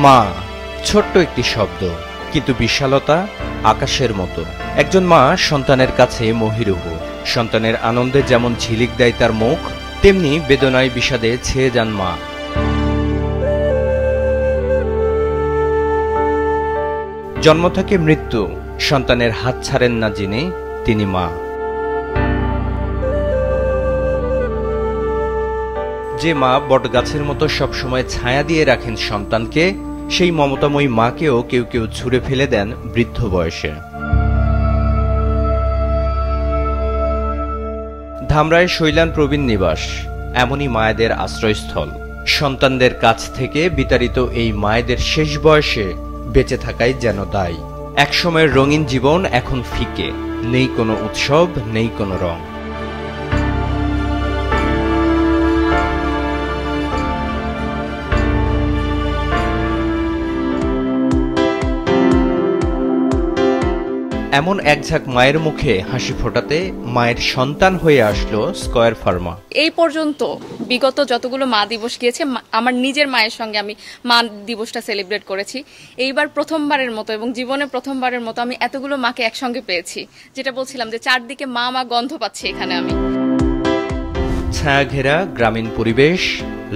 মা ছোট্ট একটি শব্দ, কিন্তু বিশালতা আকাশের মতো। একজন মা সন্তানের কাছে মহিরুহ। সন্তানের আনন্দে যেমন ঝিলিক দেয় তার মুখ, তেমনি বেদনায় বিষাদে ছেয়ে যান মা। জন্ম থেকে মৃত্যু, সন্তানের হাত ছাড়েন না যিনি, তিনি মা। যে মা বটগাছের মতো সবসময় ছায়া দিয়ে রাখেন সন্তানকে, সেই মমতাময়ী মাকেও কেউ কেউ ছুঁড়ে ফেলে দেন বৃদ্ধ বয়সে। ধামরায় শৈলান প্রবীণ নিবাস এমনই মায়েদের আশ্রয়স্থল। সন্তানদের কাছ থেকে বিতাড়িত এই মায়েদের শেষ বয়সে বেঁচে থাকাই যেন দায়। একসময়ের রঙিন জীবন এখন ফিকে, নেই কোনো উৎসব, নেই কোনো রং। এমন এক ঝাঁক মায়ের মুখে হাসি ফোটাতে মায়ের সন্তান হয়ে আসলো স্কয়ার ফার্মা। এই পর্যন্ত বিগত যতগুলো মা দিবস গিয়েছে, আমার নিজের মায়ের সঙ্গে আমি মা দিবসটা সেলিব্রেট করেছি। এইবার প্রথমবারের মতো এবং জীবনে প্রথমবারের মতো আমি এতগুলো মাকে একসঙ্গে পেয়েছি। যেটা বলছিলাম যে চারদিকে মা মা গন্ধ পাচ্ছি এখানে আমি। ছায়া ঘেরা গ্রামীণ পরিবেশ,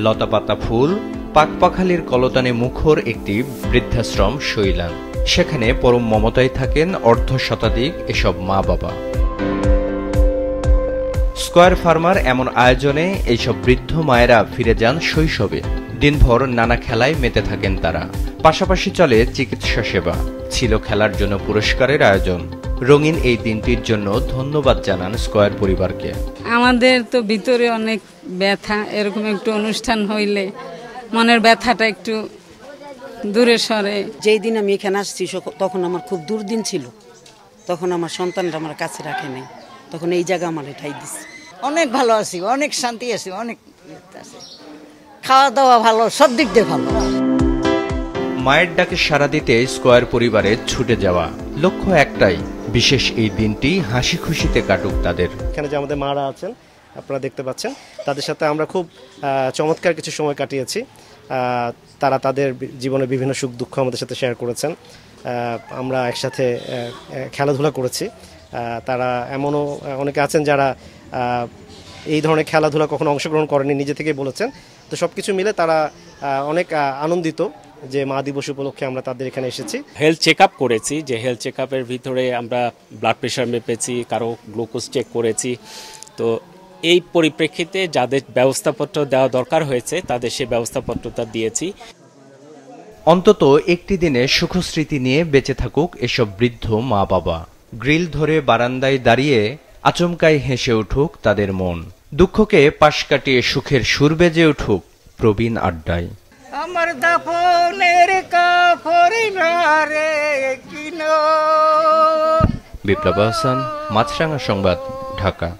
লতাপাতা ফুল, পাকপাখালির কলতানে মুখর একটি বৃদ্ধাশ্রম শৈলান। সেখানে পরম মমতায় থাকেন অর্ধ শতাধিক এসব মা বাবা। স্কয়ার ফার্মার এমন আয়োজনে এইসব বৃদ্ধ মায়েরা ফিরে যান শৈশবে। দিনভর নানা খেলায় মেতে থাকেন তারা। পাশাপাশি চলে চিকিৎসা সেবা, ছিল খেলার জন্য পুরস্কারের আয়োজন। রঙিন এই দিনটির জন্য ধন্যবাদ জানান স্কয়ার পরিবারকে। আমাদের তো ভিতরে অনেক ব্যথা, এরকম একটু অনুষ্ঠান হইলে মনের ব্যথাটা একটু দূরে সরে। যেই দিন আমি এখানে আসছি তখন আমার খুব দুর্দিন ছিল, তখন আমার সন্তানরা আমার কাছে রাখে নাই, তখন এই জায়গা আমার ঠাই দিচ্ছে। অনেক ভালো আছি, অনেক শান্তি আছি, অনেক খাওয়া দাওয়া ভালো, সব দিক দিয়ে ভালো। মায়ের ডাকে সাড়া দিতে স্কয়ার পরিবারে ছুটে যাওয়া, লক্ষ্য একটাই, বিশেষ এই দিনটি হাসি খুশিতে কাটুক তাদের। এখানে যে আমাদের মারা আছেন আপনারা দেখতে পাচ্ছেন, তাদের সাথে আমরা খুব চমৎকার কিছু সময় কাটিয়েছি। তারা তাদের জীবনে বিভিন্ন সুখ দুঃখ আমাদের সাথে শেয়ার করেছেন। আমরা একসাথে খেলাধুলা করেছি। তারা এমনও অনেকে আছেন যারা এই ধরনের খেলাধুলা কখনো অংশগ্রহণ করেনি, নিজে থেকেই বলেছেন। তো সব কিছু মিলে তারা অনেক আনন্দিত যে মা দিবস উপলক্ষে আমরা তাদের এখানে এসেছি। হেলথ চেক আপ করেছি, যে হেলথ চেক আপের ভিতরে আমরা ব্লাড প্রেশার মেপেছি, কারো গ্লুকোজ চেক করেছি। তো এই পরিপ্রেক্ষিতে যাদের ব্যবস্থাপত্র দেওয়া দরকার হয়েছে তাদের সেই ব্যবস্থাপত্রটা দিয়েছি। অন্তত একটি দিনে সুখস্মৃতি নিয়ে বেঁচে থাকুক এসব বৃদ্ধ মা বাবা। গ্রিল ধরে বারান্দায় দাঁড়িয়ে আচমকাই হেসে উঠুক তাদের মন। দুঃখকে পাশ কাটিয়ে সুখের সুর বেজে উঠুক প্রবীণ আড্ডায়। আমার দাফনের কাফড় না রে কিনো। বিপ্লব হাসান, মাছরাঙা সংবাদ, ঢাকা।